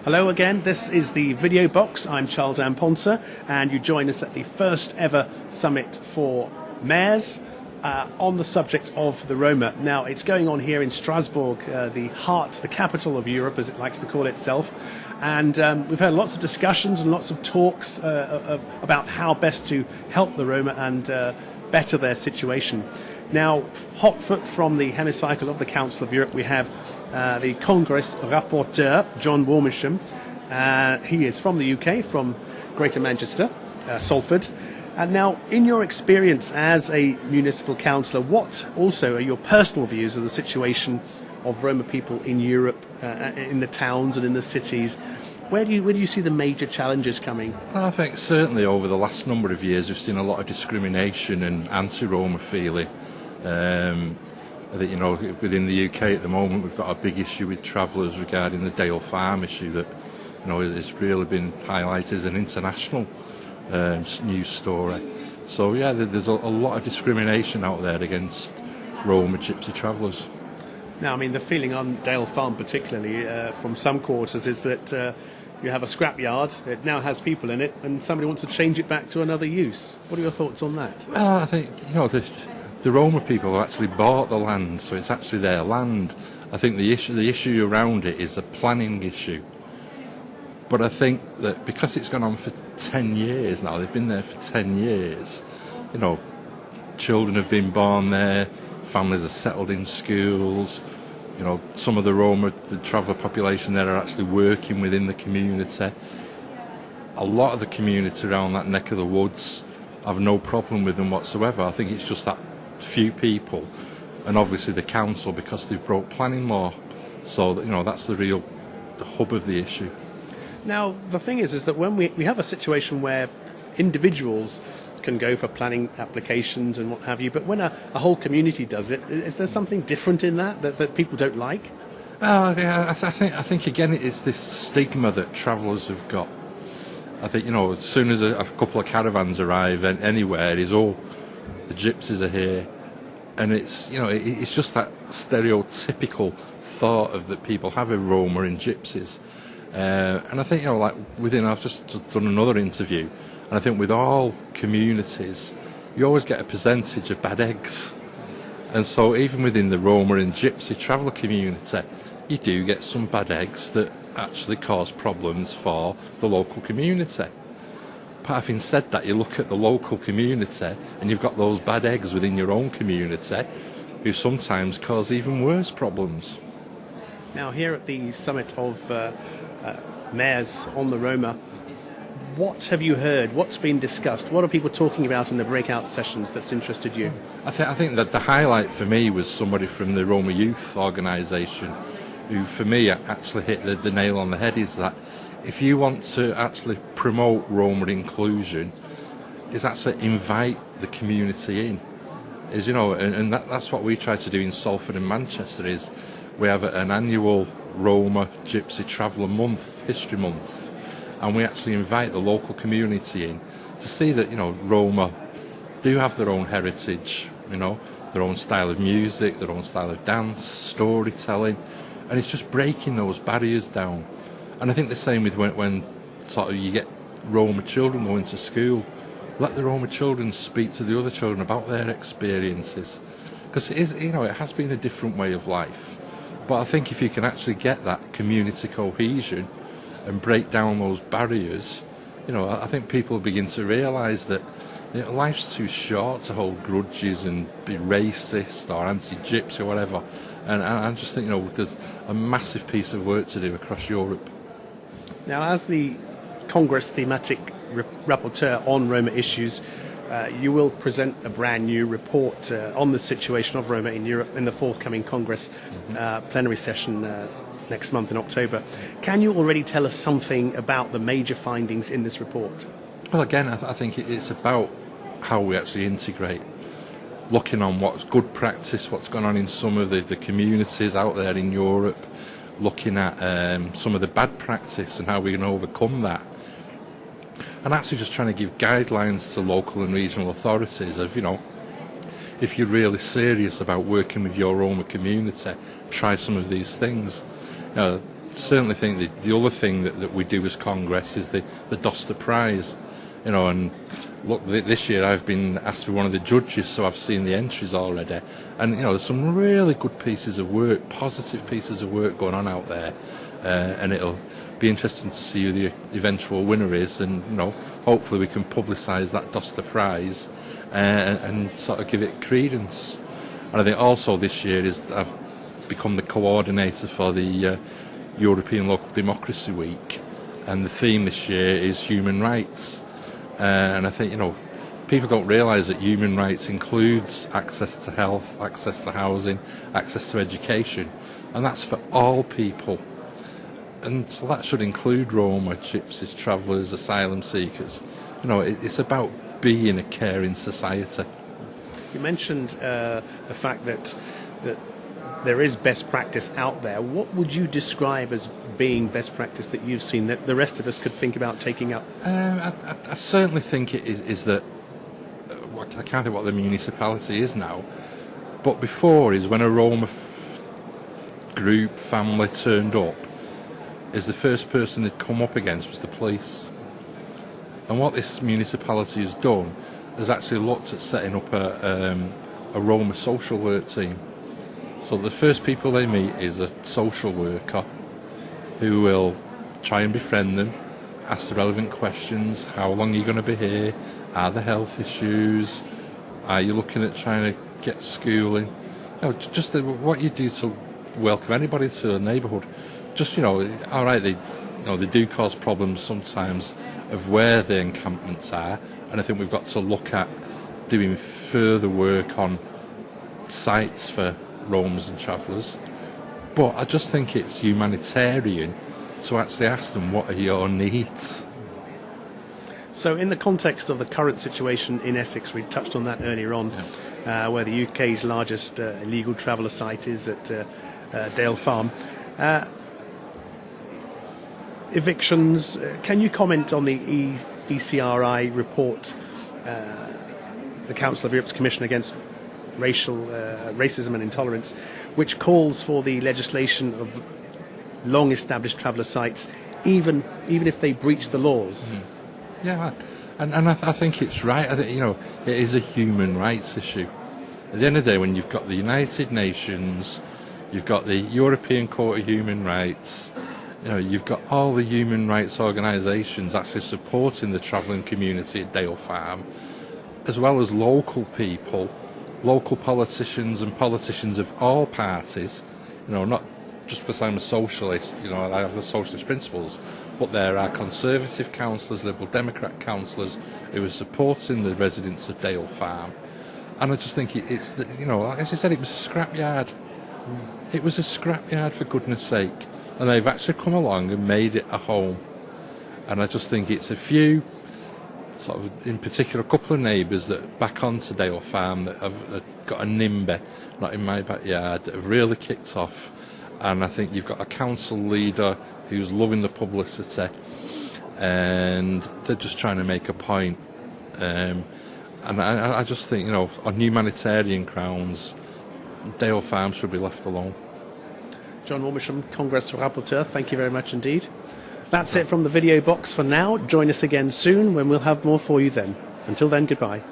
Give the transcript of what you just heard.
Hello again, this is the Video Box. I'm Charles Amponsa, and you join us at the first ever summit for mayors on the subject of the Roma. Now, it's going on here in Strasbourg, the capital of Europe, as it likes to call itself. And we've had lots of discussions and lots of talks about how best to help the Roma and better their situation. Now, hot foot from the hemicycle of the Council of Europe, we have the Congress Rapporteur, John WARMISHAM. He is from the UK, from Greater Manchester, Salford. And now, in your experience as a municipal councillor, what also are your personal views of the situation of Roma people in Europe, in the towns and in the cities? Where do you see the major challenges coming? Well, I think certainly over the last number of years we've seen a lot of discrimination and anti-Roma feeling. I think, within the UK at the moment we've got a big issue with travellers regarding the Dale Farm issue that, has really been highlighted as an international news story. So yeah, there's a lot of discrimination out there against Roma gypsy travellers. Now, I mean, the feeling on Dale Farm particularly from some quarters is that you have a scrapyard, it now has people in it, and somebody wants to change it back to another use. What are your thoughts on that? Well, I think, the Roma people have actually bought the land, so it's actually their land. I think the issue around it is a planning issue. But I think that because it's gone on for 10 years now, they've been there for 10 years, children have been born there, families are settled in schools, some of the Roma, the traveller population there are actually working within the community. A lot of the community around that neck of the woods have no problem with them whatsoever. I think it's just that few people, and obviously the council, because they've broke planning law. So that's the real hub of the issue. Now, the thing is that when we have a situation where individuals can go for planning applications and what have you, but when a whole community does it, is there something different in that people don't like? Well, I think again it's this stigma that travellers have got. I think as soon as a couple of caravans arrive anywhere, it is the gypsies are here, and it's it's just that stereotypical thought of that people have of Roma and gypsies. And I think I've just done another interview, and I think with all communities you always get a percentage of bad eggs, and so even within the Roma and gypsy traveller community you do get some bad eggs that actually cause problems for the local community. But having said that, you look at the local community and you've got those bad eggs within your own community who sometimes cause even worse problems. Now, here at the summit of mayors on the Roma, what have you heard? What's been discussed? What are people talking about in the breakout sessions that's interested you? I think that the highlight for me was somebody from the Roma Youth organisation who, for me, actually hit the nail on the head, is that if you want to actually promote Roma inclusion, is actually invite the community in. And that's what we try to do in Salford and Manchester. Is we have an annual Roma Gypsy Traveller Month, History Month, and we actually invite the local community in to see that Roma do have their own heritage, their own style of music, their own style of dance, storytelling, and it's just breaking those barriers down. And I think the same with when sort of you get Roma children going to school. Let the Roma children speak to the other children about their experiences, because it has been a different way of life. But I think if you can actually get that community cohesion and break down those barriers, I think people begin to realise that life's too short to hold grudges and be racist or anti-gypsy or whatever. And I just think there's a massive piece of work to do across Europe. Now, as the Congress Thematic Rapporteur on Roma issues, you will present a brand new report on the situation of Roma in Europe in the forthcoming Congress plenary session next month in October. Can you already tell us something about the major findings in this report? Well, again, I think it's about how we actually integrate, looking on what's good practice, what's gone on in some of the communities out there in Europe, looking at some of the bad practice and how we can overcome that. And actually just trying to give guidelines to local and regional authorities of, if you're really serious about working with your Roma community, try some of these things. certainly think the other thing that we do as Congress is the Doster Prize, and look, this year I've been asked to be one of the judges, so I've seen the entries already, and there's some really good pieces of work, positive pieces of work going on out there, and it'll be interesting to see who the eventual winner is, and hopefully we can publicise that Doster Prize and sort of give it credence. And I think also this year I've become the coordinator for the European Local Democracy Week, and the theme this year is human rights. And I think people don't realise that human rights includes access to health, access to housing, access to education, and that's for all people. And so that should include Roma, gypsies, travellers, asylum seekers. It's about being a caring society. You mentioned the fact that there is best practice out there. What would you describe as being best practice that you've seen that the rest of us could think about taking up? I certainly think it is that, I can't think what the municipality is now, but before is when a Roma group, family turned up, is the first person they'd come up against was the police. And what this municipality has done is actually looked at setting up a Roma social work team. So the first people they meet is a social worker who will try and befriend them, ask the relevant questions. How long are you going to be here? Are there health issues? Are you looking at trying to get schooling? Just what you do to welcome anybody to a neighbourhood. Just, all right, they do cause problems sometimes of where the encampments are, and I think we've got to look at doing further work on sites for Romas and travellers. But I just think it's humanitarian to actually ask them, what are your needs? So in the context of the current situation in Essex, we touched on that earlier on, where the UK's largest illegal traveller site is at Dale Farm. Evictions, can you comment on the ECRI report, the Council of Europe's Commission Against Racism and Intolerance, which calls for the legislation of long-established traveller sites, even if they breach the laws? Yeah, and I think it's right. I think, it is a human rights issue. At the end of the day, when you've got the United Nations, you've got the European Court of Human Rights, you've got all the human rights organisations actually supporting the travelling community at Dale Farm, as well as local people, local politicians and politicians of all parties, not just because I'm a socialist, I have the socialist principles, but there are Conservative councillors, Liberal Democrat councillors who are supporting the residents of Dale Farm. And I just think it's, as you said, it was a scrapyard. It was a scrapyard, for goodness sake. And they've actually come along and made it a home. And I just think it's a few, sort of, in particular, a couple of neighbours that back onto Dale Farm that have got a NIMBY, not in my backyard, that have really kicked off. And I think you've got a council leader who's loving the publicity, and they're just trying to make a point. And I just think, on humanitarian grounds, Dale Farm should be left alone. John WARMISHAM, Congress Rapporteur, thank you very much indeed. That's it from the video box for now. Join us again soon when we'll have more for you then. Until then, goodbye.